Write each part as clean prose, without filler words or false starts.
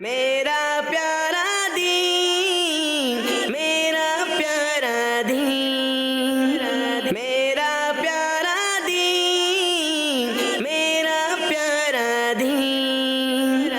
میرا پیارا دین، میرا پیارا دین، میرا پیارا دین، میرا پیارا دین۔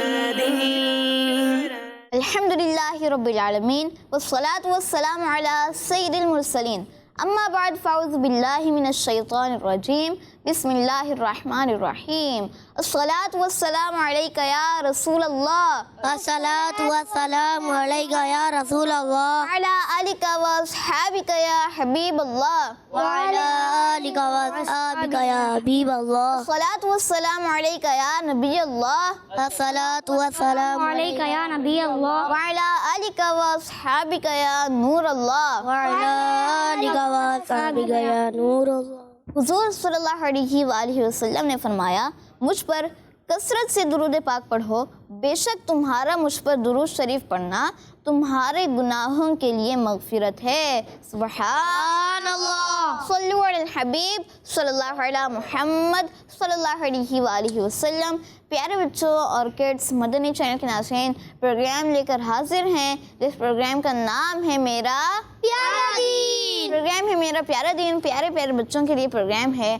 الحمدللہ رب العالمین والصلاة والسلام علی سید المرسلین، اما بعد فاعوذ باللہ من الشیطان الرجیم، بسم اللہ الرحمن الرحیم۔ الصلاة والسلام علیک یا رسول اللہ، الصلاة والسلام علیک یا رسول اللہ، وعلی آلک واصحابک یا حبیب اللہ، وعلی آلک واصحابک یا حبیب اللہ، الصلاة والسلام علیک یا نبی اللہ، الصلاة والسلام علیک یا نبی اللہ، وعلی آلک واصحابک یا نور اللہ۔ وعلی آلک واصحابک یا نور اللہ۔ حضور صلی اللہ علیہ وآلہ وسلم نے فرمایا، مجھ پر کثرت سے درود پاک پڑھو، بے شک تمہارا مجھ پر درود شریف پڑھنا تمہارے گناہوں کے لیے مغفرت ہے۔ سبحان اللہ، صلو علی الحبیب صلی اللہ علیہ محمد صلی اللہ علیہ وآلہ وسلم۔ پیارے بچوں اور کڈس، مدنی چینل کے ناظرین پروگرام لے کر حاضر ہیں، جس پروگرام کا نام ہے میرا پیارا دین۔ پروگرام ہے میرا پیارا دین، پیارے پیارے بچوں کے لیے پروگرام ہے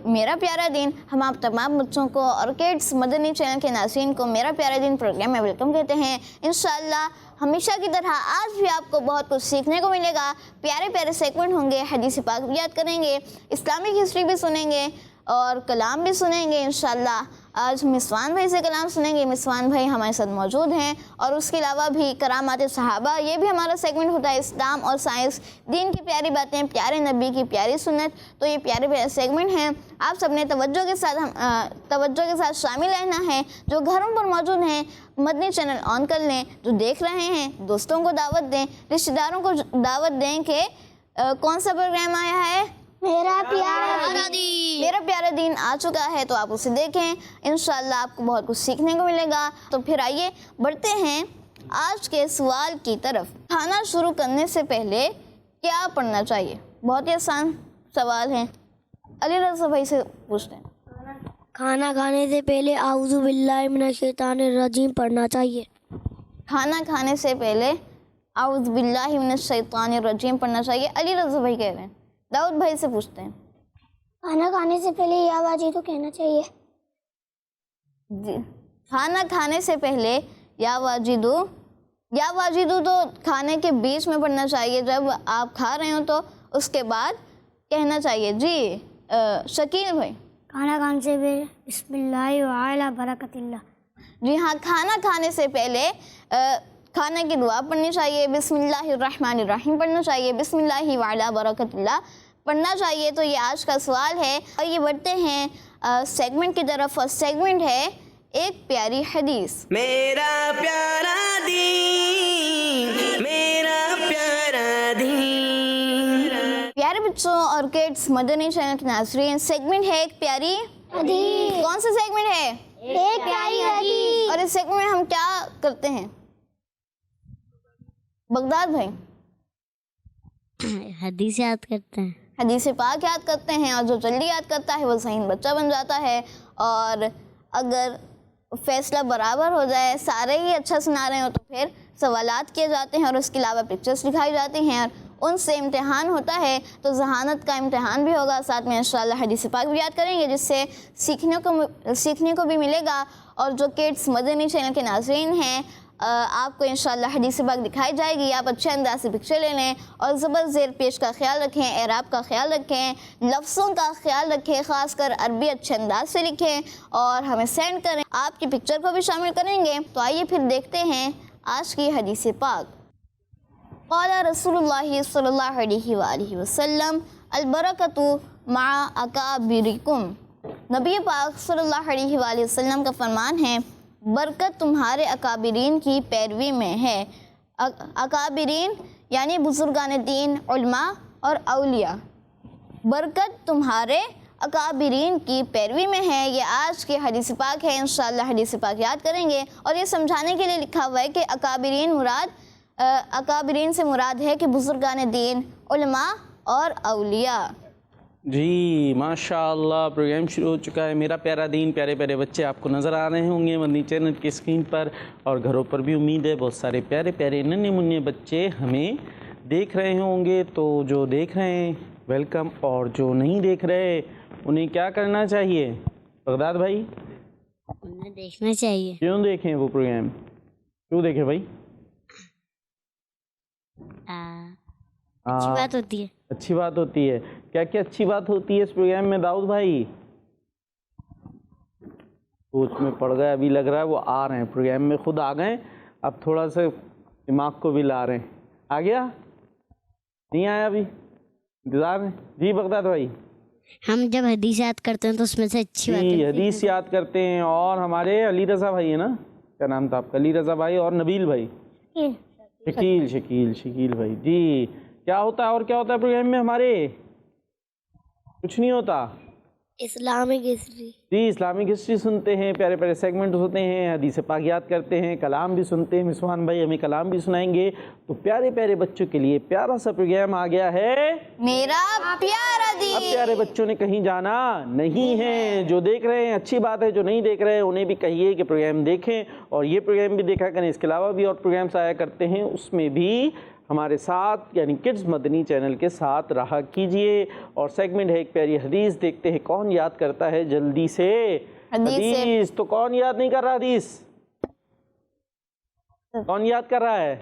میرا پیارا دین۔ ہم آپ تمام بچوں کو اور کڈس مدنی چینل کے ناظرین کو میرا پیارا دین پروگرام میں ویلکم کہتے ہیں۔ انشاءاللہ ہمیشہ کی طرح آج بھی آپ کو بہت کچھ سیکھنے کو ملے گا۔ پیارے پیارے سیگمنٹ ہوں گے، حدیث پاک بھی یاد کریں گے، اسلامک ہسٹری بھی سنیں گے اور کلام بھی سنیں گے۔ انشاءاللہ آج مسوان بھائی سے کلام سنیں گے۔ مسوان بھائی ہمارے ساتھ موجود ہیں، اور اس کے علاوہ بھی کرامات صحابہ، یہ بھی ہمارا سیگمنٹ ہوتا ہے، اسلام اور سائنس، دین کی پیاری باتیں، پیارے نبی کی پیاری سنت۔ تو یہ پیارے پیارے سیگمنٹ ہیں، آپ سب نے توجہ کے ساتھ شامل رہنا ہے۔ جو گھروں پر موجود ہیں مدنی چینل آن کر لیں، جو دیکھ رہے ہیں دوستوں کو دعوت دیں، رشتہ داروں کو دعوت دیں کہ کون سا پروگرام آیا ہے؟ میرا پیارا دین۔ میرا پیارا دین آ چکا ہے، تو آپ اسے دیکھیں، انشاءاللہ آپ کو بہت کچھ سیکھنے کو ملے گا۔ تو پھر آئیے بڑھتے ہیں آج کے سوال کی طرف۔ کھانا شروع کرنے سے پہلے کیا پڑھنا چاہیے؟ بہت ہی آسان سوال ہے، علی رضا بھائی سے پوچھتے ہیں۔ کھانا کھانے سے پہلے اعوذ باللہ من الشیطان الرجیم پڑھنا چاہیے۔ کھانا کھانے سے پہلے اعوذ باللہ من الشیطان الرجیم پڑھنا چاہیے، علی رضا بھائی کہہ رہے ہیں۔ داؤد بھائی سے پوچھتے ہیں۔ کھانا کھانے سے پہلے یا واجدو کہنا چاہیے۔ جی، کھانا کھانے سے پہلے یا واجدو تو کھانے کے بیچ میں پڑھنا چاہیے، جب آپ کھا رہے ہوں تو اس کے بعد کہنا چاہیے۔ جی شکیل بھائی۔ کھانا کھانے سے پہلے بسم اللہ وعلی برکت اللہ۔ جی ہاں، کھانا کھانے سے پہلے کھانے کی دعا پڑھنی چاہیے، بسم اللہ الرحمن الرحیم پڑھنا چاہیے، بسم اللہ وعلی برکت اللہ پڑھنا چاہیے۔ تو یہ آج کا سوال ہے، اور یہ بڑھتے ہیں سیگمنٹ کی طرف، اور سیگمنٹ ہے ایک پیاری حدیث۔ میرا پیارا دین، میرا پیارا دین۔ پیارے بچوں اور کڈس مدنی چینل کے ناظرین، سیگمنٹ ہے ایک پیاری حدیث۔ کون سا سیگمنٹ ہے؟ ایک پیاری حدیث۔ اور اس سیگمنٹ میں ہم کیا کرتے ہیں؟ بغداد بھائی حدیث یاد کرتے ہیں، حدیث پاک یاد کرتے ہیں، اور جو جلدی یاد کرتا ہے وہ ذہین بچہ بن جاتا ہے۔ اور اگر فیصلہ برابر ہو جائے، سارے ہی اچھا سنا رہے ہوں، تو پھر سوالات کیے جاتے ہیں، اور اس کے علاوہ پکچرز دکھائی جاتی ہیں، اور ان سے امتحان ہوتا ہے۔ تو ذہانت کا امتحان بھی ہوگا، ساتھ میں انشاءاللہ حدیث پاک بھی یاد کریں گے، جس سے سیکھنے کو بھی ملے گا۔ اور جو کڈس مدنی چینل کے ناظرین ہیں، آپ کو انشاءاللہ حدیث پاک دکھائی جائے گی، آپ اچھے انداز سے پکچر لے لیں، اور زبر زیر پیش کا خیال رکھیں، اعراب کا خیال رکھیں، لفظوں کا خیال رکھیں، خاص کر عربی اچھے انداز سے لکھیں اور ہمیں سینڈ کریں۔ آپ کی پکچر کو بھی شامل کریں گے۔ تو آئیے پھر دیکھتے ہیں آج کی حدیث پاک۔ قال رسول اللہ صلی اللہ علیہ وآلہ وسلم البرکۃ مع اکابرکم۔ نبی پاک صلی اللہ علیہ وآلہ وسلم کا فرمان ہے، برکت تمہارے اکابرین کی پیروی میں ہے۔ اکابرین یعنی بزرگان دین، علماء اور اولیاء۔ برکت تمہارے اکابرین کی پیروی میں ہے، یہ آج کی حدیث پاک ہے۔ انشاءاللہ حدیث پاک یاد کریں گے، اور یہ سمجھانے کے لیے لکھا ہوا ہے کہ اکابرین سے مراد ہے کہ بزرگان دین، علماء اور اولیاء۔ جی ماشاء اللہ پروگرام شروع ہو چکا ہے. میرا پیارا دین, پیارے پیارے بچے آپ کو نظر آ رہے ہوں گے مدنی چینل کی اسکرین پر, اور گھروں پر بھی امید ہے بہت سارے پیارے پیارے ننھے منھے بچے ہمیں دیکھ رہے ہوں گے. تو جو دیکھ رہے ہیں ویلکم, اور جو نہیں دیکھ رہے انہیں کیا کرنا چاہیے بغداد بھائی؟ انہیں دیکھنا چاہیے. کیوں دیکھیں وہ پروگرام, کیوں دیکھیں بھائی؟ اچھی بات ہوتی ہے. اچھی بات ہوتی ہے. کیا کیا اچھی بات ہوتی ہے اس پروگرام میں داؤد بھائی؟ سوچ میں پڑ گئے, ابھی لگ رہا ہے وہ آ رہے ہیں پروگرام میں, خود آ گئے, اب تھوڑا سا دماغ کو بھی لا رہے ہیں. آ گیا نہیں آیا ابھی, انتظار ہے. جی بغداد بھائی, ہم جب حدیث یاد کرتے ہیں تو اس میں سے اچھی بات جی حدیث یاد کرتے ہیں. اور ہمارے علی رضا بھائی ہے نا, کیا نام تھا آپ کا؟ علی رضا بھائی اور نبیل بھائی, شکیل بھائی. جی کیا ہوتا ہے اور کیا ہوتا ہے پروگرام میں ہمارے؟ کچھ نہیں ہوتا. Islamic history. جی اسلامک ہسٹری سنتے ہیں, پیارے پیارے سیگمنٹ ہوتے ہیں, حدیث پاک یاد کرتے ہیں, کلام بھی سنتے ہیں. مسوان بھائی ہمیں کلام بھی سنائیں گے. تو پیارے پیارے بچوں کے لیے پیارا سا پروگرام آ گیا ہے میرا پیارا اب دین. پیارے بچوں نے کہیں جانا نہیں ہے. جو دیکھ رہے ہیں اچھی بات ہے, جو نہیں دیکھ رہے ہیں انہیں بھی کہیے کہ پروگرام دیکھیں, اور یہ پروگرام بھی دیکھا کریں. اس کے علاوہ بھی اور پروگرامس آیا کرتے ہیں, اس میں بھی ہمارے ساتھ یعنی کڈز مدنی چینل کے ساتھ رہا کیجئے. اور سیگمنٹ ہے ایک پیاری حدیث, دیکھتے ہیں کون یاد کرتا ہے جلدی سے حدیث. تو کون یاد نہیں کر رہا حدیث؟ کون یاد کر رہا ہے؟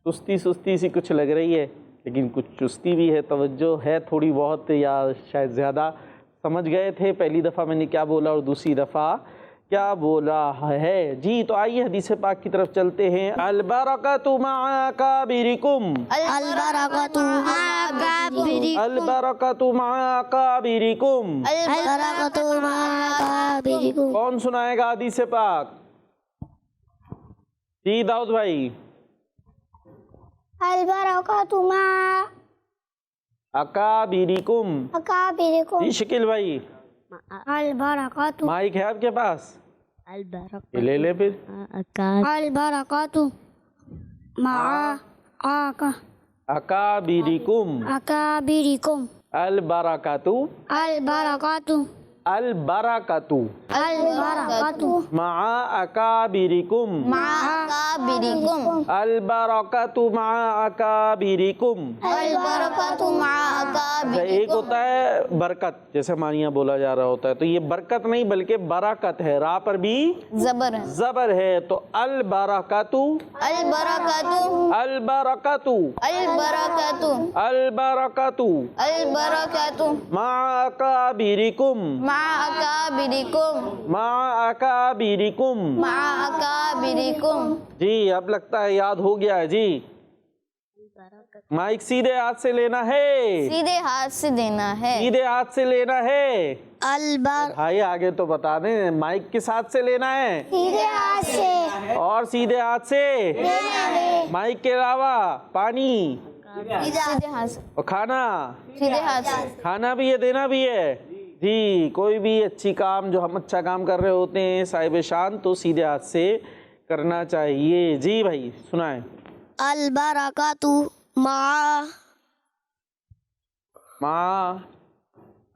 سستی سی کچھ لگ رہی ہے, لیکن کچھ چستی بھی ہے, توجہ ہے تھوڑی بہت, یا شاید زیادہ سمجھ گئے تھے پہلی دفعہ میں نے کیا بولا اور دوسری دفعہ کیا بولا ہے. جی تو آئیے حدیث پاک کی طرف چلتے ہیں. البرکۃ مع اکابرکم, البرکۃ مع اکابرکم, البرکۃ مع اکابرکم. البرکۃ مع اکابرکم. کون سنائے گا حدیث پاک؟ جی داؤد بھائی. البرکۃ مع اکابرکم. اکابرکم. جی شکیل بھائی, البرکۃ مائک ہے آپ کے پاس؟ البرکۃ یہ لے لے پھر. البرکۃ مع اکابرکم. اکابرکم. البرکۃ البرکۃ البرکۃ البرکۃ مع اکابرکم. مع اکابرکم. البرکۃ مع اکابرکم. البرکۃ مع اکابرکم. ایک ہوتا ہے برکت, جیسے ہمارے یہاں بولا جا رہا ہوتا ہے, تو یہ برکت نہیں بلکہ برکت ہے, راہ پر بھی زبر ہے. زبر ہے. تو البرکۃ البرکۃ البرکۃ البرکۃ البرکۃ البرکۃ مع اکابرکم. مع اکابرکم. مع اکابرکم. مع اکابرکم. جی اب لگتا ہے یاد ہو گیا ہے. جی مائک سیدھے ہاتھ سے لینا ہے, سیدھے ہاتھ سے دینا ہے. سیدھے ہاتھ سے لینا ہے. البر بھائی آگے تو بتا دیں, مائک کس ہاتھ سے لینا ہے؟ سیدھے ہاتھ سے اور سیدھے ہاتھ سے. مائک کے علاوہ پانی سیدھے ہاتھ سے. اور کھانا, سیدھے ہاتھ سے. کھانا بھی ہے دینا بھی ہے. جی کوئی بھی اچھی کام, جو ہم اچھا کام کر رہے ہوتے ہیں صاحب شان, تو سیدھے ہاتھ سے کرنا چاہیے. جی بھائی سنائیں. البرکۃ مع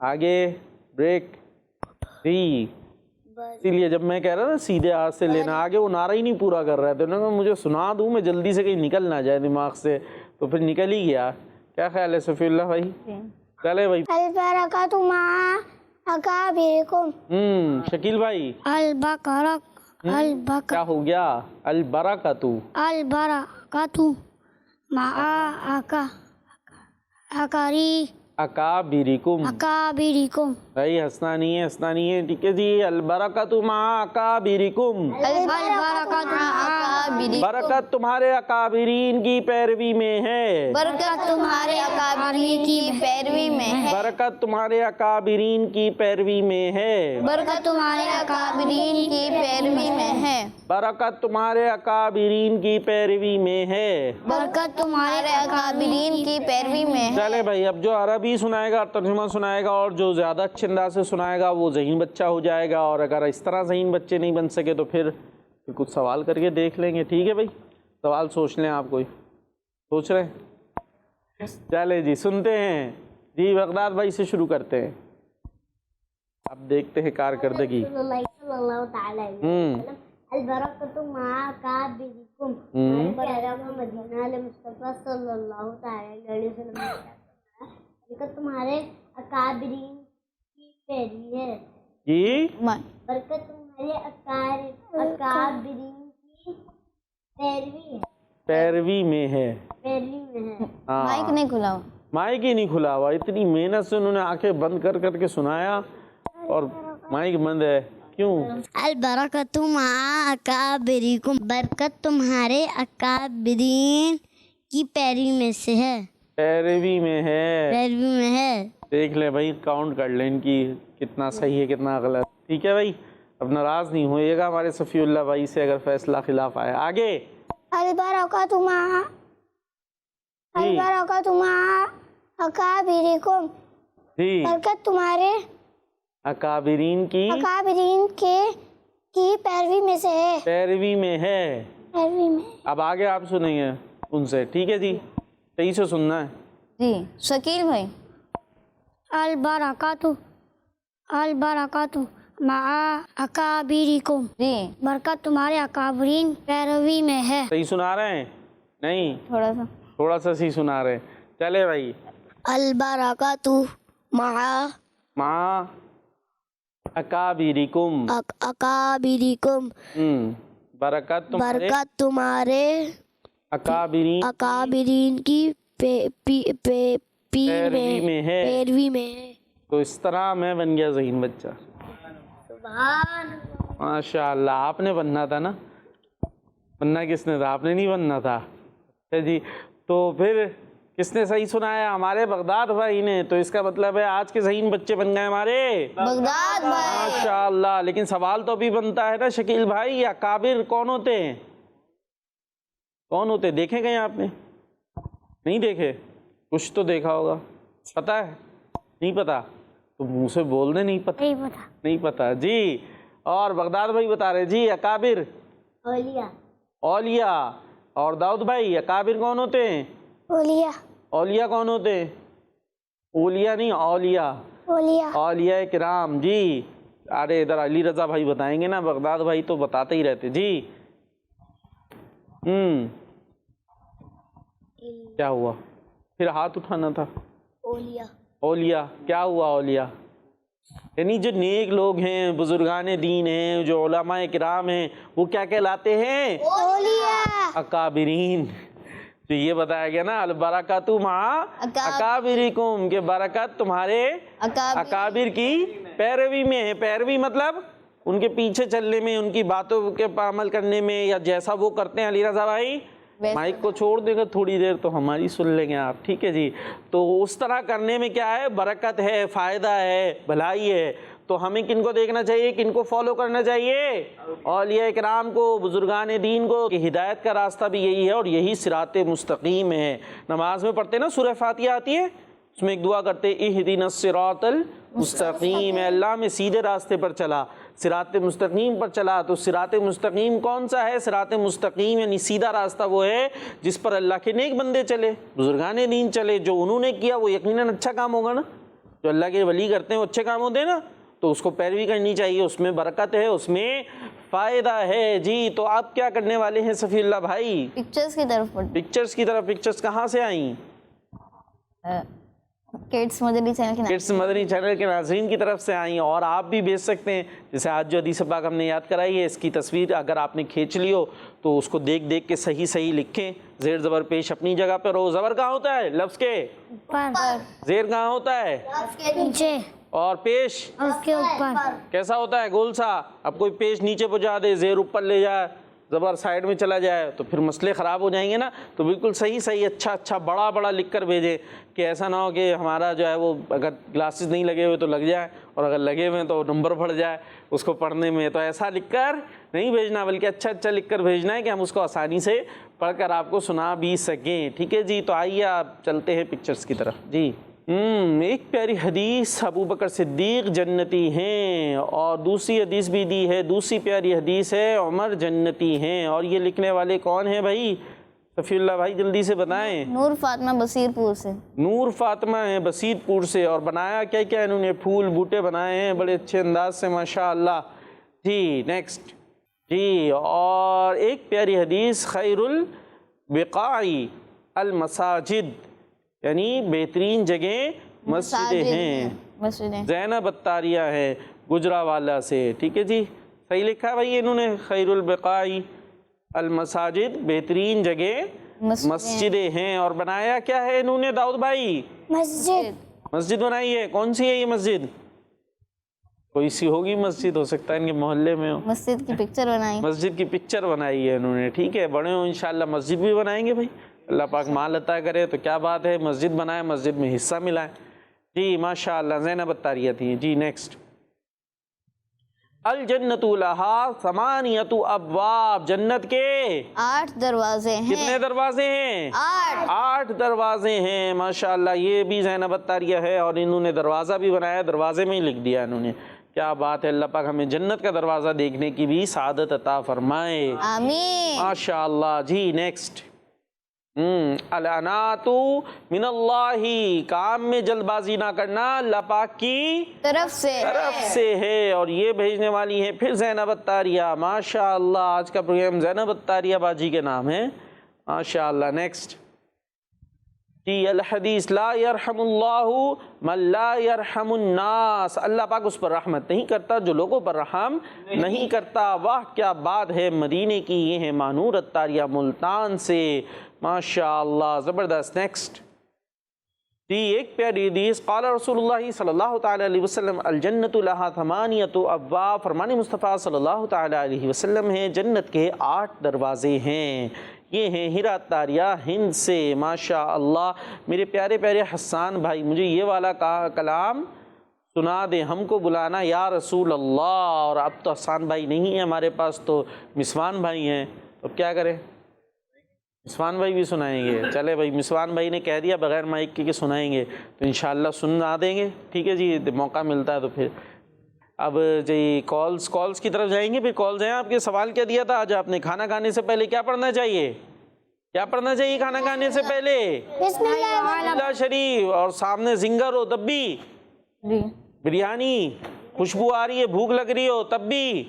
آگے بریک. جی اسی لیے جب میں کہہ رہا نا سیدھے ہاتھ سے لینا, آگے وہ نعرہ ہی نہیں پورا کر رہا ہے, تو انہوں نے مجھے سنا دوں میں جلدی سے, کہیں نکل نہ جائے دماغ سے, تو پھر نکل ہی گیا. کیا خیال ہے صفی اللہ بھائی؟ چلے بھائی. البرکۃ مع اکابرکم. شکیل بھائی البرکۃ کیا ہو گیا؟ البرکۃ البرکۃ مع اکابرکم. اکابرکم. بھائی ہنسنا نہیں ہے, ہنسنا نہیں ہے, ٹھیک ہے جی. البرکۃ مع اکابرکم. البرکۃ مع اکابرکم. برکت تمہارے اکابرین کی پیروی میں ہے. برکت تمہارے اکابرین کی پیروی میں ہے. برکت تمہارے اکابرین کی پیروی میں ہے. برکت تمہارے اکابرین کی پیروی میں ہے. برکت تمہارے اکابرین کی پیروی میں ہے. برکت تمہارے اکابرین کی پیروی میں ہے. چلے بھائی, اب جو عربی سنائے گا, ترجمہ سنائے گا, اور جو زیادہ اچھے انداز سے سنائے گا وہ ذہین بچہ ہو جائے گا, اور اگر اس طرح ذہین بچے نہیں بن سکے تو پھر کچھ سوال کر کے دیکھ لیں گے. ٹھیک ہے بھائی, سوال سوچ لیں آپ, کوئی سوچ رہے ہیں؟ چلے جی سنتے ہیں. جی بغداد بھائی سے شروع کرتے ہیں، اب دیکھتے ہیں کارکردگی۔ صلی اللہ تعالی علیہ وسلم البرکۃ مع اکابرکم، مدینہ علیہ مصطفیٰ صلی اللہ تعالی علیہ وسلم نے برکت تمہارے اکابرین کی پیروی ہے، جی برکت تمہارے اکابرین کی پیروی ہے، پیروی میں ہے، پیروی میں ہے۔ مائک نہیں کھلا ہوا، مائک ہی نہیں کھلا ہوا، اتنی محنت سے انہوں نے آنکھیں بند کر کر کے سنایا اور مائک بند ہے، کیوں؟ البرکۃ مع اکابرکم، برکت تمہارے اکابرین کی پیروی میں سے ہے، پیروی میں ہے، پیروی میں ہے۔ دیکھ لیں بھائی، کاؤنٹ کر لیں ان کی کتنا صحیح ہے کتنا غلط، ٹھیک ہے بھائی؟ اب ناراض نہیں ہوئیے گا ہمارے صفی اللہ بھائی سے اگر فیصلہ خلاف آئے۔ آگے البرکۃ مع اکابرکم، جی برکت تمہارے اکابرین کی اکابرین کی پیروی میں سے ہے، پیروی میں ہے۔ پیروی میں۔ اب آگے آپ سنیں گے ان سے، ٹھیک ہے جی؟ صحیح سے سننا ہے۔ جی شکیل بھائی۔ البرکۃ مع اکابرکم، جی برکت تمہارے اکابرین پیروی میں ہے۔ صحیح سنا رہے ہیں؟ نہیں، تھوڑا سا تھوڑا سا صحیح سنا رہے ہیں۔ چلے بھائی، البرکۃ مع اکابرکم، اکابرکم، برکت تمہارے برکت تمہارے اکابرین اکابرین کی پیروی میں ہے۔ پیروی میں ہے۔ تو اس طرح میں بن گیا ذہین بچہ، ماشاء اللہ۔ آپ نے بننا تھا نا، بننا کس نے تھا؟ آپ نے نہیں بننا تھا جی۔ تو پھر کس نے صحیح سنایا؟ ہمارے بغداد بھائی نے۔ تو اس کا مطلب ہے آج کے ذہین بچے بن گئے ہمارے بغداد بھائی۔ ماشاء اللہ۔ لیکن سوال تو ابھی بنتا ہے نا شکیل بھائی، اکابر کون ہوتے ہیں؟ کون ہوتے ہیں؟ دیکھے گئے آپ نے؟ نہیں دیکھے؟ کچھ تو دیکھا ہوگا، پتہ ہے؟ نہیں پتا تو منہ سے بول دیں نہیں پتہ، نہیں پتا جی۔ اور بغداد بھائی بتا رہے جی اکابر اولیاء، اولیاء۔ اور داؤد بھائی اکابر کون ہوتے ہیں؟ اولیاء، اولیاء کون ہوتے ہیں؟ اولیاء نہیں، اولیاء، اولیاء، اولیاء کرام جی۔ ارے ادھر علی رضا بھائی بتائیں گے نا، بغداد بھائی تو بتاتے ہی رہتے جی۔ کیا ہوا؟ پھر ہاتھ اٹھانا تھا۔ اولیاء، اولیاء کیا ہوا؟ اولیاء یعنی جو نیک لوگ ہیں، بزرگان دین ہیں، جو علماء کرام ہیں، وہ کیا کہلاتے ہیں؟ اولیاء۔ اکابرین۔ تو یہ بتایا گیا نا البرکۃ مع اکابرکم، کہ برکت تمہارے اکابر کی پیروی میں ہے۔ پیروی مطلب ان کے پیچھے چلنے میں، ان کی باتوں کے عمل کرنے میں، یا جیسا وہ کرتے ہیں۔ علی رضا بھائی مائک کو چھوڑ دے گا تھوڑی دیر تو ہماری سن لیں گے آپ، ٹھیک ہے جی؟ تو اس طرح کرنے میں کیا ہے؟ برکت ہے، فائدہ ہے، بھلائی ہے۔ تو ہمیں کن کو دیکھنا چاہیے، کن کو فالو کرنا چاہیے؟ اولیاء کرام کو، بزرگان دین کو۔ کہ ہدایت کا راستہ بھی یہی ہے اور یہی صراط مستقیم ہے۔ نماز میں پڑھتے نا سورہ فاتحہ آتی ہے، اس میں ایک دعا کرتے اہدنا الصراط المستقیم، اے اللہ میں سیدھے راستے پر چلا، صراط مستقیم پر چلا۔ تو صراط مستقیم کون سا ہے؟ صراط مستقیم یعنی سیدھا راستہ وہ ہے جس پر اللہ کے نیک بندے چلے، بزرگان دین چلے۔ جو انہوں نے کیا وہ یقیناً اچھا کام ہوگا نا، جو اللہ کے ولی کرتے ہیں وہ اچھے کام ہوتے ہیں نا، تو اس کو پیروی کرنی چاہیے، اس میں برکت ہے، اس میں فائدہ ہے جی۔ تو آپ کیا کرنے والے ہیں صفی اللہ بھائی؟ پکچرز کی طرف پڑھ، پکچرز کی طرف۔ پکچرز کہاں سے آئیں؟ کڈس مدنی چینل کے کڈس مدنی چینل کے ناظرین کی طرف سے آئیں، اور آپ بھی بھیج سکتے ہیں۔ جیسے آج جو حدیث پاک ہم نے یاد کرائی ہے، اس کی تصویر اگر آپ نے کھینچ لی ہو تو اس کو دیکھ دیکھ کے صحیح صحیح لکھیں۔ زیر زبر پیش اپنی جگہ پہ رہو۔ زبر کہاں ہوتا ہے لفظ کے؟ اوپر، زیر کہاں ہوتا ہے؟ نیچے، اور پیش اس کے اوپر۔ کیسا ہوتا ہے؟ گول سا۔ اب کوئی پیش نیچے پہنچا دے، زیر اوپر لے جائے، زبر سائیڈ میں چلا جائے تو پھر مسئلے خراب ہو جائیں گے نا۔ تو بالکل صحیح صحیح اچھا اچھا بڑا بڑا لکھ کر بھیجیں، کہ ایسا نہ ہو کہ ہمارا جو ہے وہ اگر گلاسز نہیں لگے ہوئے تو لگ جائے، اور اگر لگے ہوئے تو نمبر بڑھ جائے اس کو پڑھنے میں۔ تو ایسا لکھ کر نہیں بھیجنا، بلکہ اچھا اچھا لکھ کر بھیجنا ہے کہ ہم اس کو آسانی سے پڑھ کر آپ کو سنا بھی سکیں، ٹھیک ہے جی؟ تو آئیے آپ چلتے ہیں پکچرز کی طرف جی۔ ایک پیاری حدیث، ابو بکر صدیق جنتی ہیں، اور دوسری حدیث بھی دی ہے، دوسری پیاری حدیث ہے عمر جنتی ہیں۔ اور یہ لکھنے والے کون ہیں بھائی؟ صفی اللہ بھائی جلدی سے بتائیں. نور فاطمہ بصیر پور سے. نور فاطمہ ہیں بصیر پور سے. اور بنایا کیا کیا انہوں نے؟ پھول بوٹے بنائے ہیں بڑے اچھے انداز سے ماشاء اللہ. جی نیکسٹ. جی اور ایک پیاری حدیث، خیر البقاع المساجد، یعنی بہترین جگہ مسجدیں ہیں. مسجدیں. زینب اتاریہ ہے گجرانوالہ سے. ٹھیک ہے جی، صحیح لکھا ہے بھائی انہوں نے، خیر البقاع المساجد، بہترین جگہ مسجدیں ہیں. اور بنایا کیا ہے انہوں نے داؤد بھائی؟ مسجد بنائی ہے. کون سی ہے یہ مسجد؟ کوئی سی ہوگی مسجد، ہو سکتا ہے ان کے محلے میں ہو. مسجد کی پکچر بنائی. مسجد کی پکچر بنائی ہے انہوں نے. ٹھیک ہے، بڑے ہوں انشاءاللہ مسجد بھی بنائیں گے بھائی. اللہ پاک مال عطا کرے تو کیا بات ہے، مسجد بنائے، مسجد میں حصہ ملائے. جی ماشاءاللہ زینب اتاریہ تھی. جی نیکسٹ. الجنت لہا ثمانیۃ ابواب، جنت کے 8 دروازے ہیں. کتنے دروازے ہیں؟ 8 دروازے ہیں ماشاءاللہ. یہ بھی زینب اتاریہ ہے اور انہوں نے دروازہ بھی بنایا، دروازے میں ہی لکھ دیا انہوں نے. کیا بات ہے، اللہ پاک ہمیں جنت کا دروازہ دیکھنے کی بھی سعادت عطا فرمائے. آمین. ماشاءاللہ. جی نیکسٹ. العنات من اللہ، کام میں جلد بازی نہ کرنا اللہ پاک کی طرف سے ہے، اور یہ بھیجنے والی ہے پھر زینب اتاریہ. ماشاءاللہ آج کا پروگرام زینب اتاریہ باجی کے نام ہے ماشاءاللہ. نیکسٹ. جی الحدیث لا یرحم اللہ من لا یرحم الناس، اللہ پاک اس پر رحمت نہیں کرتا جو لوگوں پر رحم نہیں کرتا. واہ کیا بات ہے مدینے کی. یہ ہے مانور اتاریہ ملتان سے ماشاءاللہ، زبردست. نیکسٹ. جی ایک پیاری حدیث، قال رسول اللہ صلی اللہ تعالی علیہ وسلم الجنت لہا ثمانیۃ ابواب، فرمان مصطفیٰ صلی اللہ تعالی علیہ وسلم ہے جنت کے 8 دروازے ہیں. یہ ہیں ہیرا اتاریہ ہند سے ماشاءاللہ. میرے پیارے پیارے حسان بھائی مجھے یہ والا کلام سنا دیں، ہم کو بلانا یا رسول اللہ. اور اب تو حسان بھائی نہیں ہیں ہمارے پاس، تو مسوان بھائی ہیں، اب کیا کریں؟ مسوان بھائی بھی سنائیں گے. چلے بھائی، مسوان بھائی نے کہہ دیا بغیر مائک کے سنائیں گے تو انشاءاللہ سنا دیں گے. ٹھیک ہے جی، موقع ملتا ہے تو پھر. اب جی کالز کی طرف جائیں گے. پھر کالز ہیں. آپ کے سوال کیا دیا تھا آج آپ نے؟ کھانا کھانے سے پہلے کیا پڑھنا چاہیے؟ کیا پڑھنا چاہیے کھانا کھانے سے پہلے؟ بسم اللہ شریف. اور سامنے زنگر ہو تب بھی، بریانی خوشبو آ رہی ہے، بھوک لگ رہی ہو تب بھی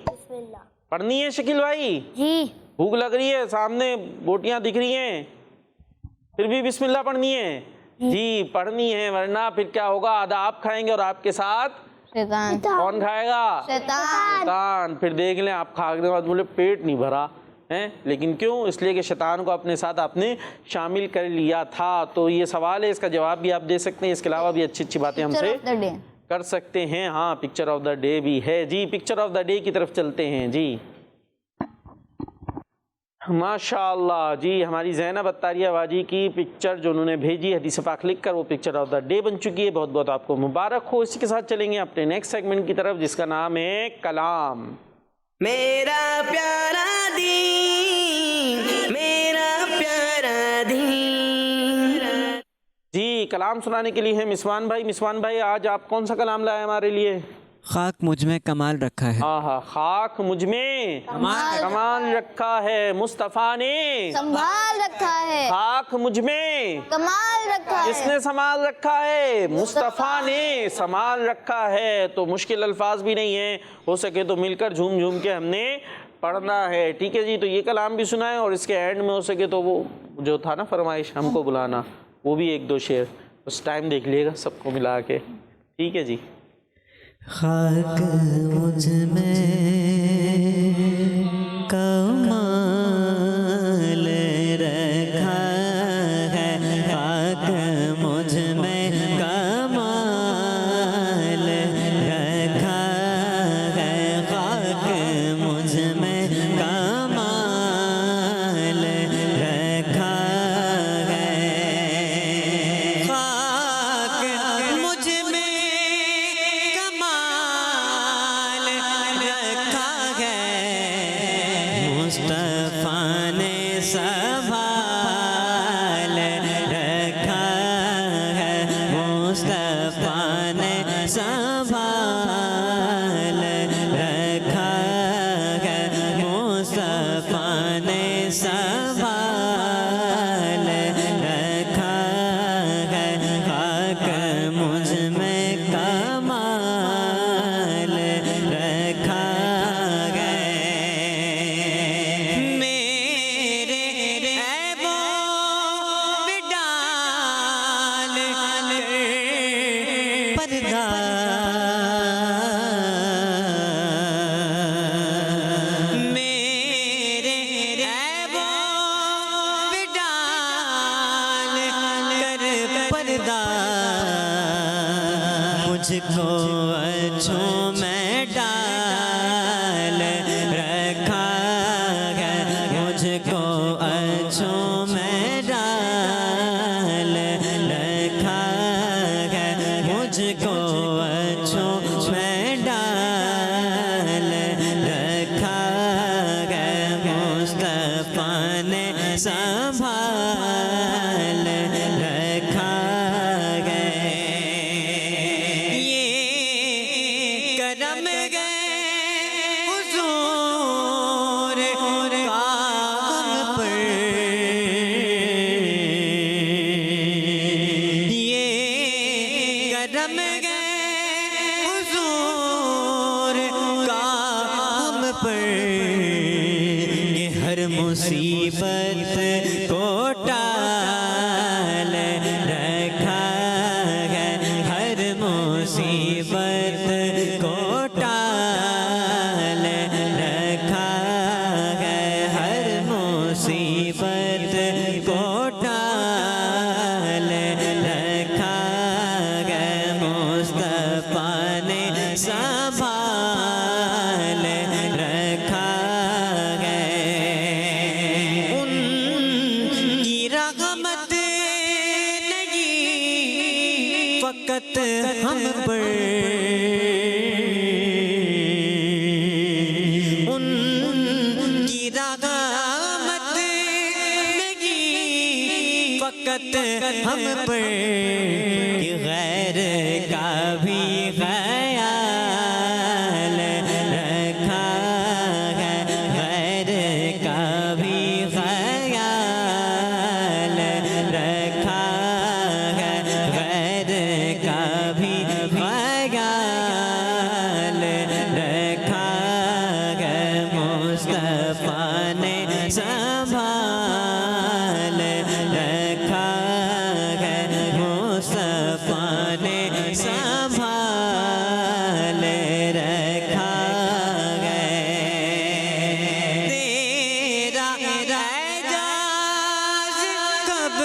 پڑھنی ہے. شکیل بھائی جی بھوک لگ رہی ہے، سامنے بوٹیاں دکھ رہی ہیں، پھر بھی بسم اللہ پڑھنی ہے. جی پڑھنی ہے، ورنہ پھر کیا ہوگا؟ آدھا آپ کھائیں گے اور آپ کے ساتھ شیطان. کون کھائے گا؟ شیطان. پھر دیکھ لیں آپ کھانے کے بعد بولے پیٹ نہیں بھرا ہے، لیکن کیوں؟ اس لیے کہ شیطان کو اپنے ساتھ آپ نے شامل کر لیا تھا. تو یہ سوال ہے، اس کا جواب بھی آپ دے سکتے ہیں. اس کے علاوہ بھی اچھی اچھی باتیں ہم سے کر سکتے ہیں. ہاں پکچر آف دا ڈے بھی ہے. جی پکچر آف دا ڈے کی طرف چلتے ہیں. جی ماشاءاللہ. جی ہماری زینب اتاریہ باجی کی پکچر جو انہوں نے بھیجی حدیث پاک لکھ کر، وہ پکچر آف دا ڈے بن چکی ہے. بہت بہت آپ کو مبارک ہو. اسی کے ساتھ چلیں گے اپنے نیکسٹ سیگمنٹ کی طرف جس کا نام ہے کلام. میرا پیارا دین، میرا پیارا دین. جی کلام سنانے کے لیے ہیں مسوان بھائی. مسوان بھائی آج آپ کون سا کلام لائے ہمارے لیے؟ خاک مجھ میں کمال رکھا ہے. خاک مجھ میں کمال رکھا ہے، مصطفیٰ نے سنبھال رکھا ہے. خاک مجھ میں کمال رکھا ہے. کس نے سنبھال رکھا ہے؟ مصطفیٰ نے سنبھال رکھا ہے. تو مشکل الفاظ بھی نہیں ہیں، ہو سکے تو مل کر جھوم جھوم کے ہم نے پڑھنا ہے. ٹھیک ہے جی، تو یہ کلام بھی سنائیں اور اس کے اینڈ میں ہو سکے تو وہ جو تھا نا فرمائش ہم کو بلانا، وہ بھی 1-2 شعر اس ٹائم دیکھ لیے گا سب کو ملا کے. ٹھیک ہے جی. خاک مجھ میں کمال رکھا ہے، خاک مجھ میں کمال رکھا ہے، خاک مجھ میں کمال رکھا ہے، خاک مجھ میں مصطفیٰ نے سنبھال رکھا ہے، مصطفیٰ نے سنبھال رکھا ہے، مصطفیٰ نے سنبھال مجھ کو اچھوں میں ڈال رکھا ہے، مجھ کو اچھوں میں ڈال رکھا ہے، مجھ کو اچھوں میں ڈال رکھا ہے، مصطفیٰ نے سنبھال رکھا ہے۔ یہ کرم گئے حضور کا ہم پر، یہ کرم گئے حضور کا ہم پر، یہ ہر مصیبت کو ٹال رکھا ہے، ہر مصیبت کو ٹال رکھا ہے، ہر مصیبت کو ٹال رکھا ہے، مصطفیٰ نے سنبھال رکھا ہے۔ ان کی رحمت نہیں فقط ہم پر، ان کی رحمت نہیں فقط ہم پر، کہ غیر کا بھی خیال رکھا ہے، غیر کا بھی خیال رکھا ہے، غیر کا بھی خیال رکھا ہے، مصطفیٰ نے سنبھال رکھا ہے، مصطفیٰ نے سنبھال رکھا ہے۔ تیرا اعجاز کب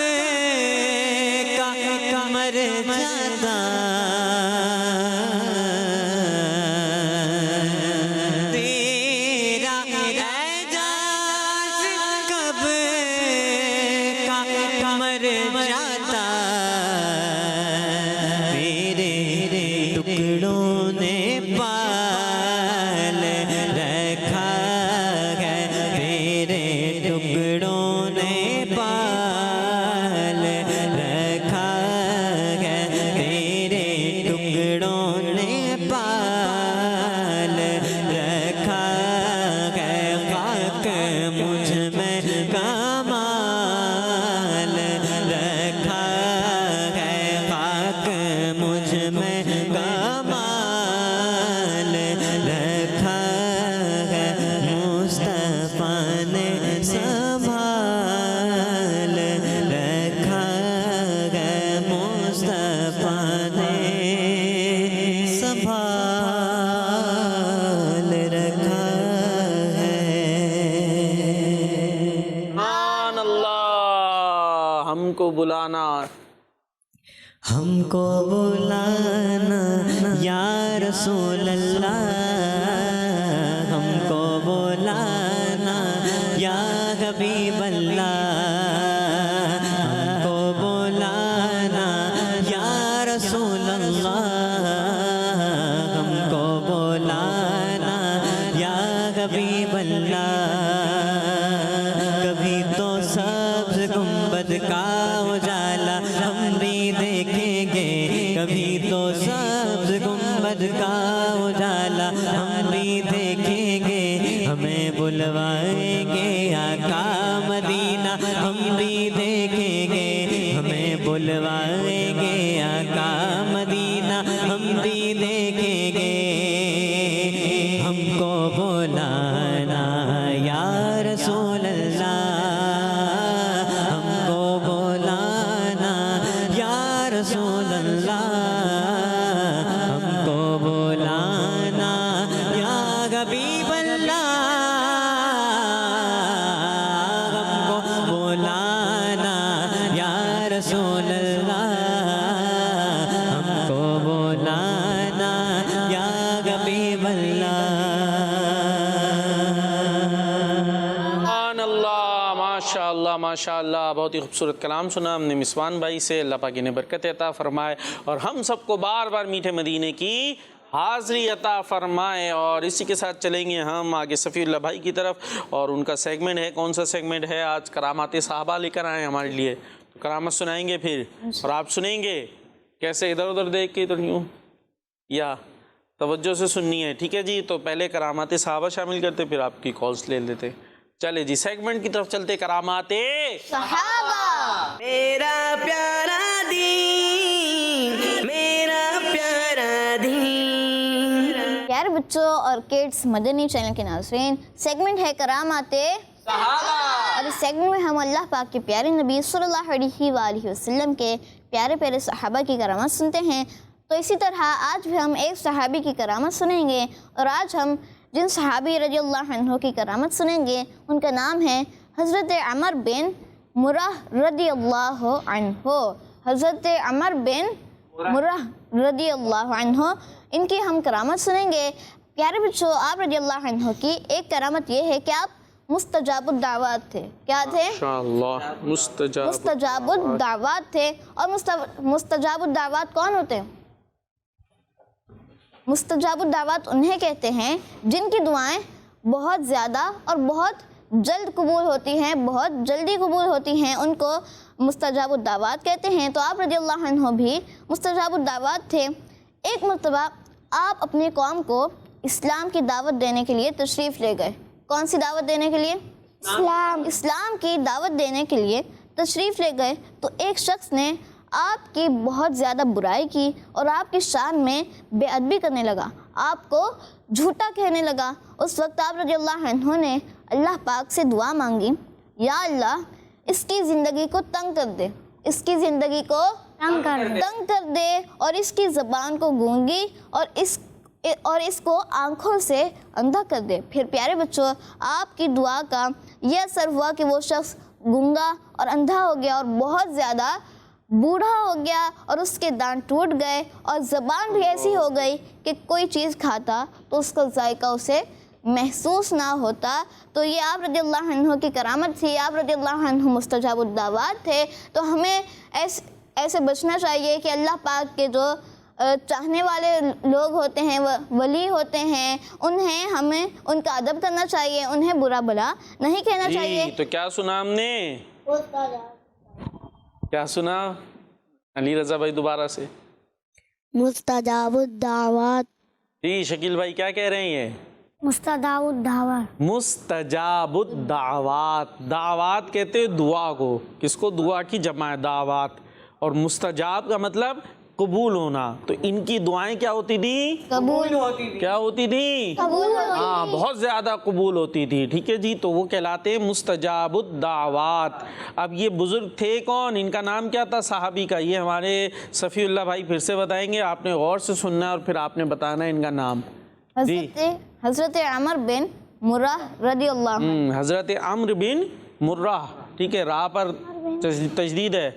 کا مر جاتا، تیرا اعجاز کب کا مر جاتا، تیرے ٹکڑوں نے پال رکھا ہے، تیرے ٹکڑوں نے پال رکھا ہے، تیرے ٹکڑوں نے پال رکھا ہے، خاک مجھ میں کمال رکھا ہے، خاک مجھ میں کمال رکھا ہے، مصطفیٰ نے سنبھال رکھا ہے، مصطفیٰ نے سنبھال رکھا ہے۔ سبحان اللہ۔ ہم کو بلانا، ہم کو بلانا یا رسول اللہ، ہم کو بلانا یا حبیب اللہ، ہم کو بلانا یا رسول اللہ، ہم کو بلانا یا حبیب اللہ۔ کبھی تو سبز گنبد کا اجالا ہم بھی دیکھیں گے، کبھی تو سبز گنبد کا اجالا ہم بھی دیکھیں گے، ہمیں بلوائیں گے آقا مدینہ، ماشاءاللہ ماشاءاللہ، بہت ہی خوبصورت کلام سنا ہم نے مسوان بھائی سے، اللہ پاک انہیں برکت عطا فرمائے اور ہم سب کو بار بار میٹھے مدینے کی حاضری عطا فرمائے۔ اور اسی کے ساتھ چلیں گے ہم آگے صفی اللہ بھائی کی طرف، اور ان کا سیگمنٹ ہے، کون سا سیگمنٹ ہے آج؟ کرامات صحابہ لے کر آئے ہمارے لیے، تو کرامت سنائیں گے پھر، اور آپ سنیں گے کیسے؟ ادھر ادھر دیکھ کے ادھر یوں، یا توجہ سے سننی ہے، ٹھیک ہے جی؟ تو پہلے کرامات صحابہ شامل کرتے، پھر آپ کی کالز لے لیتے۔ چلے جی سیگمنٹ کی طرف چلتے، کرامات صحابہ۔ میرا پیارا دین، میرا پیارا دین۔ پیارے بچوں اور کڈس مدنی چینل کے ناظرین، سیگمنٹ ہے کرامات صحابہ، اور اس سیگمنٹ میں ہم اللہ پاک کے پیارے نبی صلی اللہ علیہ وآلہ وسلم کے پیارے پیارے صحابہ کی کرامات سنتے ہیں۔ تو اسی طرح آج بھی ہم ایک صحابی کی کرامت سنیں گے، اور آج ہم جن صحابی رضی اللہ عنہ کی کرامت سنیں گے ان کا نام ہے حضرت عمر بن مرہ رضی اللہ عنہ۔ حضرت عمر بن مرہ رضی اللہ عنہ، ان کی ہم کرامت سنیں گے۔ پیارے بچوں، آپ رضی اللہ عنہ کی ایک کرامت یہ ہے کہ آپ مستجاب الدعوات تھے۔ کیا تھے؟ ماشاءاللہ، مستجاب الدعوات تھے۔ اور مستجاب الدعوات کون ہوتے ہیں؟ مستجاب الدعوات انہیں کہتے ہیں جن کی دعائیں بہت زیادہ اور بہت جلد قبول ہوتی ہیں، بہت جلدی قبول ہوتی ہیں، ان کو مستجاب الدعوات کہتے ہیں۔ تو آپ رضی اللہ عنہ بھی مستجاب الدعوات تھے۔ ایک مرتبہ آپ اپنی قوم کو اسلام کی دعوت دینے کے لیے تشریف لے گئے۔ کون سی دعوت دینے کے لیے؟ اسلام کی دعوت دینے کے لیے تشریف لے گئے، تو ایک شخص نے آپ کی بہت زیادہ برائی کی اور آپ کی شان میں بے ادبی کرنے لگا، آپ کو جھوٹا کہنے لگا۔ اس وقت آپ رضی اللہ عنہ نے اللہ پاک سے دعا مانگی، یا اللہ اس کی زندگی کو تنگ کر دے، اس کی زندگی کو تنگ کر دے، اور اس کی زبان کو گونگی اور اس کو آنکھوں سے اندھا کر دے۔ پھر پیارے بچوں، آپ کی دعا کا یہ اثر ہوا کہ وہ شخص گونگا اور اندھا ہو گیا اور بہت زیادہ بوڑھا ہو گیا، اور اس کے دانت ٹوٹ گئے اور زبان بھی ایسی ہو گئی کہ کوئی چیز کھاتا تو اس کا ذائقہ اسے محسوس نہ ہوتا۔ تو یہ آپ رضی اللہ عنہ کی کرامت تھی، آپ رضی اللہ عنہ مستجاب الدعوات تھے۔ تو ہمیں ایسے بچنا چاہیے کہ اللہ پاک کے جو چاہنے والے لوگ ہوتے ہیں، ولی ہوتے ہیں، ہمیں ان کا ادب کرنا چاہیے، انہیں برا بھلا نہیں کہنا چاہیے۔ تو کیا سنا ہم نے؟ کیا سنا علی رضا بھائی دوبارہ سے؟ مستجاب الدعوات۔ جی شکیل بھائی کیا کہہ رہے ہیں؟ مستجاب الدعوات۔ مستجاب الدعوات، دعوات کہتے ہیں دعا کو، کس کو؟ دعا کی جمع ہے دعوات، اور مستجاب کا مطلب قبول ہونا۔ تو ان کی دعائیں کیا ہوتی تھی؟ قبول کیا ہوتی تھی؟ ہاں، بہت زیادہ قبول ہوتی تھی، ٹھیک ہے جی؟ تو وہ کہلاتے ہیں مستجاب الدعوات۔ اب یہ بزرگ تھے کون؟ ان کا نام کیا تھا صحابی کا؟ یہ ہمارے صفی اللہ بھائی پھر سے بتائیں گے، آپ نے غور سے سننا اور پھر آپ نے بتانا ان کا نام۔ حضرت عمر بن مرہ رضی اللہ عنہ۔ حضرت عمر بن مرہ، ٹھیک ہے، راہ پر تجدید ہے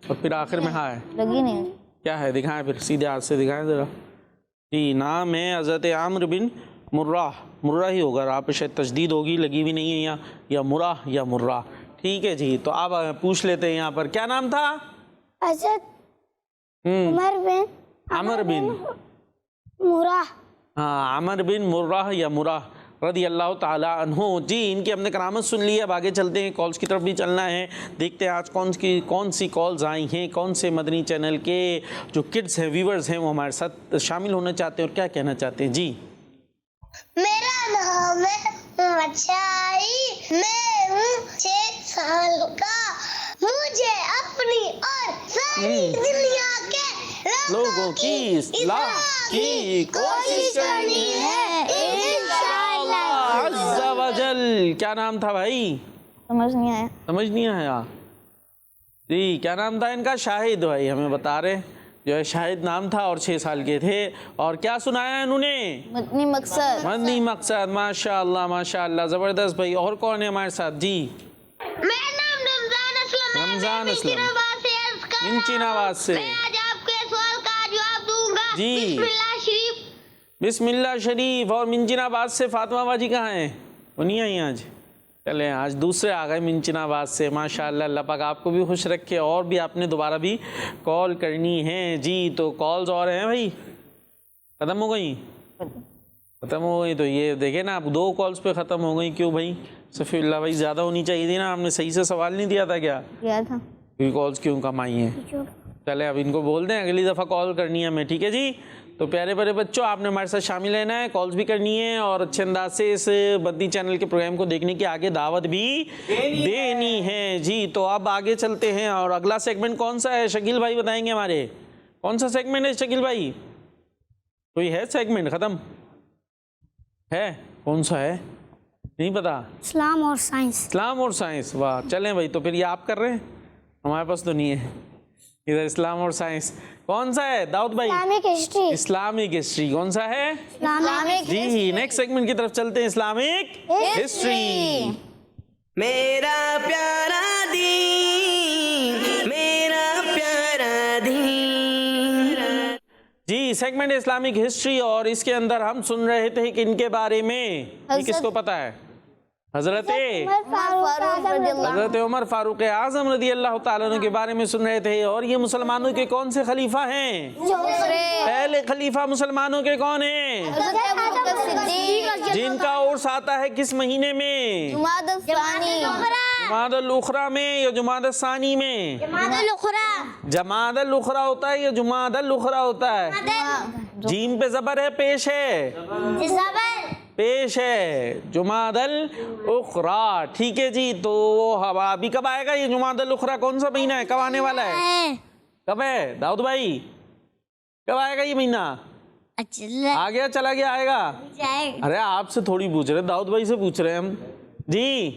اور پھر آخر میں ہاں ہے، لگی نہیں کیا ہے؟ دکھائیں پھر، سیدھے ہاتھ سے دکھائیں ذرا۔ جی نام ہے حضرت عمر بن مرہ، مرہ ہی ہوگا، راہ پہ شاید تجدید ہوگی، لگی بھی نہیں ہے یہاں، یا مرہ یا مرہ، ٹھیک ہے جی؟ تو آپ پوچھ لیتے ہیں یہاں پر کیا نام تھا؟ حضرت عمر بن مرہ۔ ہاں، عمر بن مرہ یا مرہ رضی اللہ تعالی عنہ۔ جی ان کی ہم نے کرامت سن لی ہے، اب آگے چلتے ہیں، کالز کی طرف بھی چلنا ہے، دیکھتے ہیں آج کون سی کالز آئی ہیں، کون سے مدنی چینل کے جو کڈز ہیں، ویورز ہیں، وہ ہمارے ساتھ شامل ہونا چاہتے ہیں اور کیا کہنا چاہتے ہیں۔ جی میرا نام ہے مچائی، میں ہوں 6 سال کا، مجھے اپنی اور ساری دنیا کے لوگوں کی اصلاح کی کوشش کرنی ہے انشاءاللہ عز و جل۔ کیا نام تھا بھائی؟ سمجھ نہیں آیا؟ جی کیا نام تھا ان کا؟ شاہد بھائی ہمیں بتا رہے، جو ہے شاہد نام تھا اور 6 سال کے تھے، اور کیا سنایا انہوں نے؟ مدنی مقصد۔ مدنی مقصد، ماشاءاللہ ماشاءاللہ، زبردست بھائی۔ اور کون ہے ہمارے ساتھ؟ جی میرا نام رمضان اسلم، منچین آواز سے۔ آج آپ کے سوال کا جواب دوں گا۔ جی بسم اللہ شریف۔ بسم اللہ شریف۔ اور منچین آواز سے فاطمہ باجی کہاں ہیں؟ وہ نہیں آئی آج؟ چلیں آج دوسرے آ گئے منچن آباد سے، ماشاءاللہ، اللہ پاک آپ کو بھی خوش رکھے، اور بھی آپ نے دوبارہ بھی کال کرنی ہے جی، تو کالز اور ہیں بھائی؟ ختم ہو گئی؟ ختم ہو گئی، تو یہ دیکھیں نا، اب 2 کالز پہ ختم ہو گئی، کیوں بھائی؟ صفی اللہ بھائی زیادہ ہونی چاہیے تھی نا، آپ نے صحیح سے سوال نہیں دیا تھا کیا؟ کیا تھا؟ کالز کیوں کم آئی ہیں؟ چلے اب ان کو بول دیں اگلی دفعہ کال کرنی ہے ہمیں، ٹھیک ہے جی؟ تو پیارے پیارے بچوں، آپ نے ہمارے ساتھ شامل لینا ہے، کالز بھی کرنی ہے، اور اچھے انداز سے اس مدنی چینل کے پروگرام کو دیکھنے کی آگے دعوت بھی دینی ہے جی۔ تو اب آگے چلتے ہیں، اور اگلا سیگمنٹ کون سا ہے شکیل بھائی بتائیں گے ہمارے؟ کون سا سیگمنٹ ہے شکیل بھائی؟ کوئی ہے سیگمنٹ ختم ہے؟ کون سا ہے نہیں پتا؟ اسلام اور سائنس۔ اسلام اور سائنس، واہ، چلیں بھائی، تو پھر یہ آپ کر رہے ہیں، ہمارے پاس تو نہیں ہے ادھر اسلام اور سائنس۔ کون سا ہے داؤد بھائی؟ Islamic history. اسلامک ہسٹری کون سا ہے اسلامک جی؟ نیکسٹ سیگمنٹ کی طرف چلتے ہیں، اسلامک ہسٹری۔ میرا پیارا دین، میرا پیارا دین۔ جی سیگمنٹ اسلامک ہسٹری، اور اس کے اندر ہم سن رہے تھے کہ ان کے بارے میں، یہ کس کو پتا ہے؟ حضرت عمر فاروق اعظم رضی اللہ تعالیٰ عنہ کے بارے میں سن رہے تھے، اور یہ مسلمانوں کے کون سے خلیفہ ہیں؟ پہلے خلیفہ مسلمانوں کے کون ہیں؟ جن کا عرس آتا ہے کس مہینے میں؟ جمادی الاخری میں یا جمادی الثانی میں؟ جمادی الاخری ہوتا ہے یا جمادی الاخری ہوتا ہے؟ جیم پہ زبر ہے پیش ہے؟ پیش ہے، جمادی الاخری، ٹھیک ہے جی۔ تو ابھی کب آئے گا یہ جمادی الاخری؟ کون سا مہینہ ہے؟ کب آنے والا ہے؟ کب ہے داؤد بھائی؟ کب آئے گا یہ مہینہ؟ آ گیا چلا گیا آئے گا؟ ارے آپ سے تھوڑی پوچھ رہے، داؤد بھائی سے پوچھ رہے ہیں ہم جی،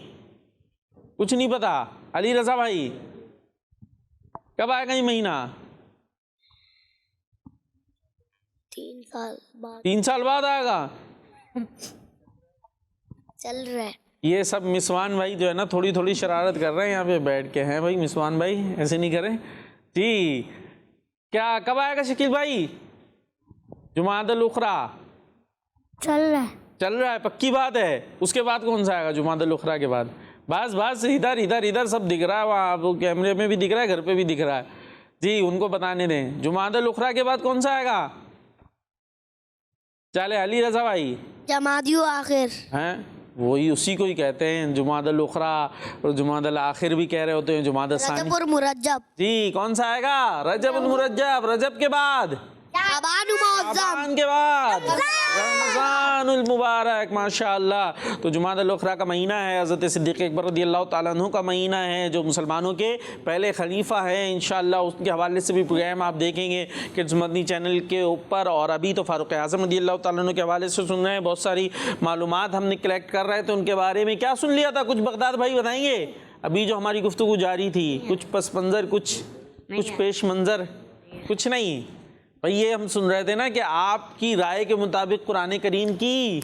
کچھ نہیں پتا۔ علی رضا بھائی کب آئے گا یہ مہینہ؟ 3 سال بعد 3 سال بعد آئے گا؟ چل رہا ہے۔ یہ سب مسوان بھائی جو ہے نا تھوڑی تھوڑی شرارت کر رہے ہیں یہاں پہ بیٹھ کے، ہیں بھائی مسوان بھائی ایسے نہیں کریں جی۔ کیا کب آئے گا شکیل بھائی جمادی الاخری؟ چل رہا ہے۔ چل رہا ہے، پکی بات ہے۔ اس کے بعد کون سا آئے گا جمادی الاخری کے بعد؟ بس ادھر ادھر ادھر سب دکھ رہا ہے، وہاں آپ کیمرے میں بھی دکھ رہا ہے، گھر پہ بھی دکھ رہا ہے جی، ان کو بتانے دیں۔ جمادی الاخری کے بعد کون سا آئے گا؟ چلے علی رضا بھائی۔ جمادی آخر ہیں وہی اسی کو ہی کہتے ہیں جمادی الاخری، اور جمادی الاخر بھی کہہ رہے ہوتے ہیں، جمادی الثانی۔ رجب اور مرجب جی کون سا آئے گا؟ رجب المرجب، رجب کے بعد شعبان کے بعد رمضان المبارک، ماشاءاللہ۔ تو جمادی الاخری کا مہینہ ہے، حضرت صدیق اکبر رضی اللہ تعالیٰ عنہ کا مہینہ ہے، جو مسلمانوں کے پہلے خلیفہ ہیں۔ انشاءاللہ اس کے حوالے سے بھی پروگرام آپ دیکھیں گے کڈز مدنی چینل کے اوپر، اور ابھی تو فاروق اعظم رضی اللہ تعالیٰ عنہ کے حوالے سے سن رہے ہیں، بہت ساری معلومات ہم نے کلیکٹ کر رہے تھے ان کے بارے میں۔ کیا سن لیا تھا کچھ بغداد بھائی بتائیں گے؟ ابھی جو ہماری گفتگو جاری تھی، کچھ پس منظر، کچھ پیش منظر، کچھ نہیں بھائی، یہ ہم سن رہے تھے نا کہ آپ کی رائے کے مطابق قرآن کریم کی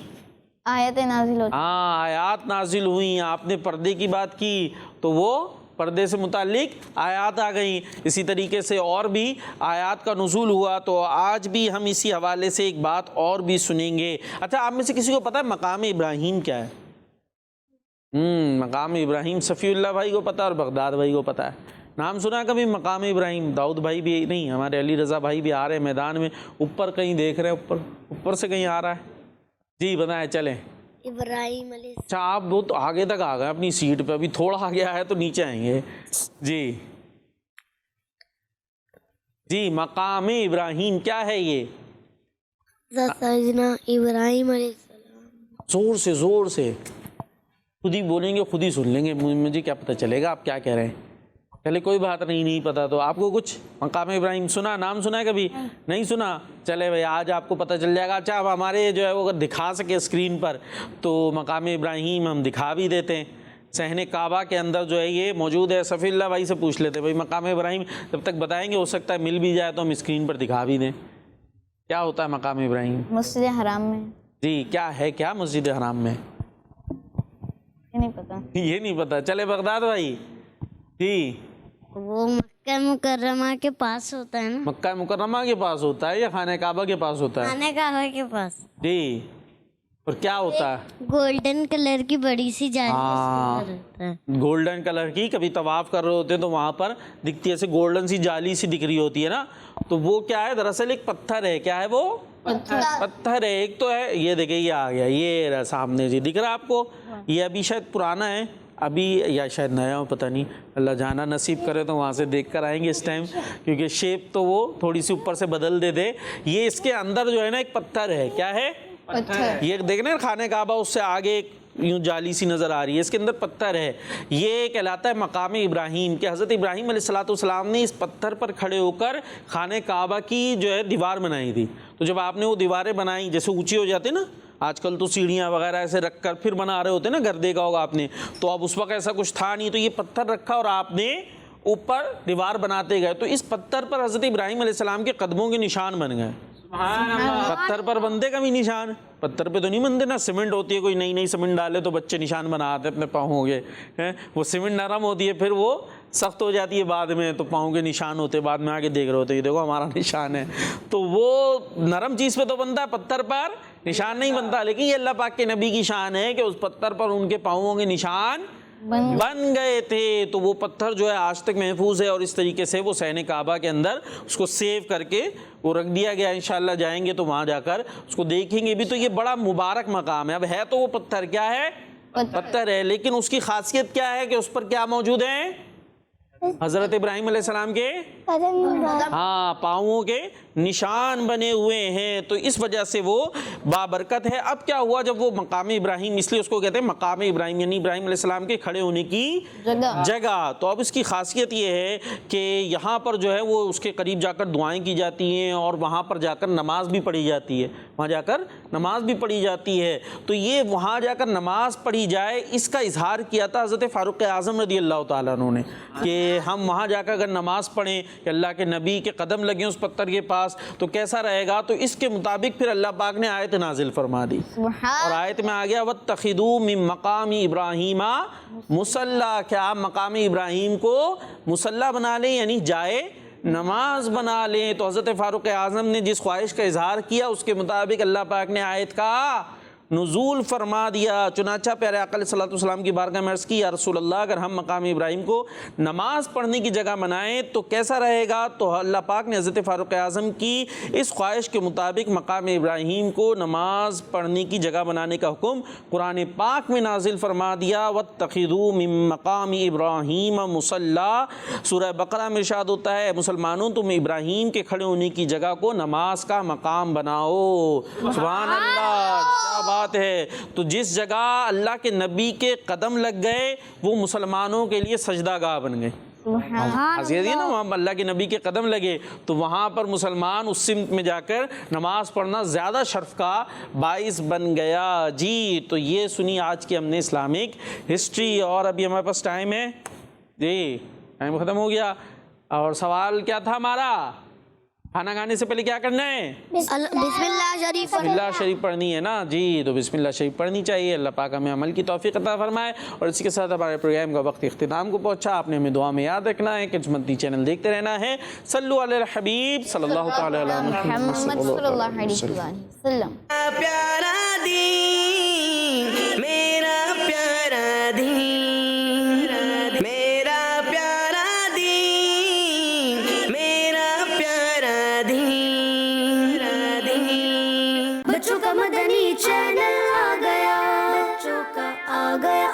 آیتیں نازل ہوتی، آیات نازل ہوئیں، آپ نے پردے کی بات کی تو وہ پردے سے متعلق آیات آ گئیں، اسی طریقے سے اور بھی آیات کا نزول ہوا۔ تو آج بھی ہم اسی حوالے سے ایک بات اور بھی سنیں گے۔ اچھا آپ میں سے کسی کو پتا ہے مقام ابراہیم کیا ہے؟ مقام ابراہیم صفی اللہ بھائی کو پتا اور بغداد بھائی کو پتا ہے، نام سنا کبھی مقام ابراہیم؟ داؤد بھائی بھی نہیں، ہمارے علی رضا بھائی بھی آ رہے ہیں میدان میں، اوپر کہیں دیکھ رہے ہیں، اوپر سے کہیں آ رہا ہے جی، بتائیں چلیں۔ ابراہیم علیہ اچھا آپ بہت آگے تک آ گئے اپنی سیٹ پہ، ابھی تھوڑا آگے آیا تو نیچے آئیں گے جی۔ جی مقام ابراہیم کیا ہے یہ؟ سیدنا ابراہیم علیہ السلام۔ زور سے خود ہی بولیں گے، خود ہی سن لیں گے، مجھے کیا پتہ چلے گا آپ کیا کہہ رہے ہیں؟ چلے کوئی بات نہیں پتا تو آپ کو کچھ مقام ابراہیم سنا، نام سنا ہے کبھی؟ نہیں سنا؟ چلے بھائی آج آپ کو پتہ چل جائے گا۔ اچھا اب ہمارے جو ہے وہ اگر دکھا سکے اسکرین پر تو مقام ابراہیم ہم دکھا بھی دیتے ہیں، صحن کعبہ کے اندر جو ہے یہ موجود ہے۔ صفی اللہ بھائی سے پوچھ لیتے بھائی مقام ابراہیم جب تک بتائیں گے، ہو سکتا ہے مل بھی جائے تو ہم اسکرین پر دکھا بھی دیں۔ کیا ہوتا ہے مقام ابراہیم؟ مسجد حرام میں جی کیا ہے، کیا مسجد حرام میں؟ یہ نہیں پتا، یہ نہیں پتا؟ چلے بغداد بھائی جی۔ وہ مکہ مکرمہ کے پاس ہوتا ہے نا؟ مکہ مکرمہ کے پاس ہوتا ہے یا خانہ کعبہ کے پاس ہوتا ہے؟ خانہ کعبہ کے پاس۔ جی اور کیا ہوتا ہے؟ گولڈن کلر کی بڑی سی جالی گولڈن کلر کی، کبھی طواف کر رہے ہوتے ہیں تو وہاں پر دکھتی ہے ایسے گولڈن سی جالی سی دکھ رہی ہوتی ہے نا، تو وہ کیا ہے؟ دراصل ایک پتھر ہے. کیا ہے وہ؟ پتھر ہے. ایک تو ہے یہ دیکھیں، یہ آ گیا، یہ رہا سامنے جی، دکھ رہا آپ کو؟ یہ ابھی شاید پرانا ہے ابھی، یا شاید نیا ہو، پتہ نہیں، اللہ جانا نصیب کرے تو وہاں سے دیکھ کر آئیں گے اس ٹائم، کیونکہ شیپ تو وہ تھوڑی سی اوپر سے بدل دیتے. یہ اس کے اندر جو ہے نا ایک پتھر ہے. کیا ہے؟ یہ دیکھنا خانہ کعبہ اس سے آگے ایک یوں جالی سی نظر آ رہی ہے، اس کے اندر پتھر ہے. یہ کہلاتا ہے مقام ابراہیم، کہ حضرت ابراہیم علیہ السلام نے اس پتھر پر کھڑے ہو کر خانہ کعبہ کی جو ہے دیوار بنائی تھی. تو جب آپ نے وہ دیواریں بنائیں، جیسے اونچی ہو جاتے نا، آج کل تو سیڑھیاں وغیرہ ایسے رکھ کر پھر بنا رہے ہوتے ہیں نا، گھر دیکھا ہوگا آپ نے، تو اب اس وقت ایسا کچھ تھا نہیں، تو یہ پتھر رکھا اور آپ نے اوپر دیوار بناتے گئے. تو اس پتھر پر حضرت ابراہیم علیہ السلام کے قدموں کے نشان بن گئے. پتھر پر بندے کا بھی نشان، پتھر پہ تو نہیں بنتے نا، سیمنٹ ہوتی ہے، کوئی نئی نئی سیمنٹ ڈالے تو بچے نشان بناتے اپنے پاؤں کے، وہ سیمنٹ نرم ہوتی ہے، پھر وہ سخت ہو جاتی ہے بعد میں، تو پاؤں کے نشان ہوتے ہیں، بعد میں آگے دیکھ رہے ہوتے ہیں، یہ دیکھو ہمارا نشان ہے. تو وہ نرم چیز پہ تو بنتا ہے، پتھر پر نشان نہیں بنتا. لیکن یہ اللہ پاک کے نبی کی شان ہے کہ اس پتھر پر ان کے پاؤں کے نشان بن گئے تھے. تو وہ پتھر جو ہے آج تک محفوظ ہے، اور اس طریقے سے وہ صحن کعبہ کے اندر اس کو سیو کر کے وہ رکھ دیا گیا. انشاءاللہ جائیں گے تو وہاں جا کر اس کو دیکھیں گے بھی. تو یہ بڑا مبارک مقام ہے. اب ہے تو وہ پتھر، کیا ہے؟ پتھر ہے، لیکن اس کی خاصیت کیا ہے کہ اس پر کیا موجود ہے؟ حضرت ابراہیم علیہ السلام کے پاؤں کے نشان بنے ہوئے ہیں. تو اس وجہ سے وہ بابرکت ہے. اب کیا ہوا جب وہ مقام ابراہیم، اس لیے اس کو کہتے ہیں مقام ابراہیم، یعنی ابراہیم علیہ السلام کے کھڑے ہونے کی جگہ. تو اب اس کی خاصیت یہ ہے کہ یہاں پر جو ہے وہ اس کے قریب جا کر دعائیں کی جاتی ہیں، اور وہاں پر جا کر نماز بھی پڑھی جاتی ہے. وہاں جا کر نماز بھی پڑھی جاتی ہے. تو یہ وہاں جا کر نماز پڑھی جائے، اس کا اظہار کیا تھا حضرت فاروق اعظم رضی اللہ تعالیٰ عنہ نے، کہ ہم وہاں جا کر اگر نماز پڑھیں کہ اللہ کے نبی کے قدم لگیں اس پتھر کے پاس تو کیسا رہے گا. تو اس کے مطابق پھر اللہ پاک نے آیت نازل فرما دی، اور آیت میں آ گیا وَاتَّخِذُوا مِن مَقَامِ إِبْرَاهِيمَ مُصَلَّى، کہ آپ مقام ابراہیم کو مصلی بنا لیں، یعنی جائے نماز بنا لیں. تو حضرت فاروق اعظم نے جس خواہش کا اظہار کیا اس کے مطابق اللہ پاک نے آیت کا نزول فرما دیا. چنانچہ پیارے آقا علیہ الصلوۃ والسلام کی بارگاہ میں عرض کی، یا رسول اللہ اگر ہم مقام ابراہیم کو نماز پڑھنے کی جگہ بنائیں تو کیسا رہے گا. تو اللہ پاک نے حضرت فاروق اعظم کی اس خواہش کے مطابق مقام ابراہیم کو نماز پڑھنے کی جگہ بنانے کا حکم قرآن پاک میں نازل فرما دیا. وَاتَّخِذُوا مِن مَقَامِ إِبْرَاهِيمَ مُصَلَّى. سورہ بقرہ میں ارشاد ہوتا ہے مسلمانوں تم ابراہیم کے کھڑے ہونے کی جگہ کو نماز کا مقام بناؤ. سبحان اللہ، کیا بات ہے. تو جس جگہ اللہ کے نبی کے قدم لگ گئے وہ مسلمانوں کے لیے سجدہ گاہ بن گئے. نا وہاں اللہ کے نبی کے قدم لگے تو وہاں پر مسلمان اس سمت میں جا کر نماز پڑھنا زیادہ شرف کا باعث بن گیا. جی تو یہ سنی آج کی ہم نے اسلامک ہسٹری. اور ابھی ہمارے پاس ٹائم ہے جی، ٹائم ختم ہو گیا. اور سوال کیا تھا ہمارا؟ کھانا کھانے سے پہلے کیا کرنا ہے؟ بسم اللہ شریف، بسم اللہ شریف پڑھنی ہے نا. جی تو بسم اللہ شریف پڑھنی چاہیے. اللہ پاک ہمیں عمل کی توفیق عطا فرمائے. اور اسی کے ساتھ ہمارے پروگرام کا وقت اختتام کو پہنچا. آپ نے ہمیں دعا میں یاد رکھنا ہے کہ مدنی چینل دیکھتے رہنا ہے. صلو علی الحبیب صلی اللہ تعالی علی محمد صلی اللہ علیہ وسلم. پیارا دین میرا پیارا دین، میرا پیارا دین، میرا پیارا دین. بچوں کا مدنی چینل آ گیا، بچوں کا آ گیا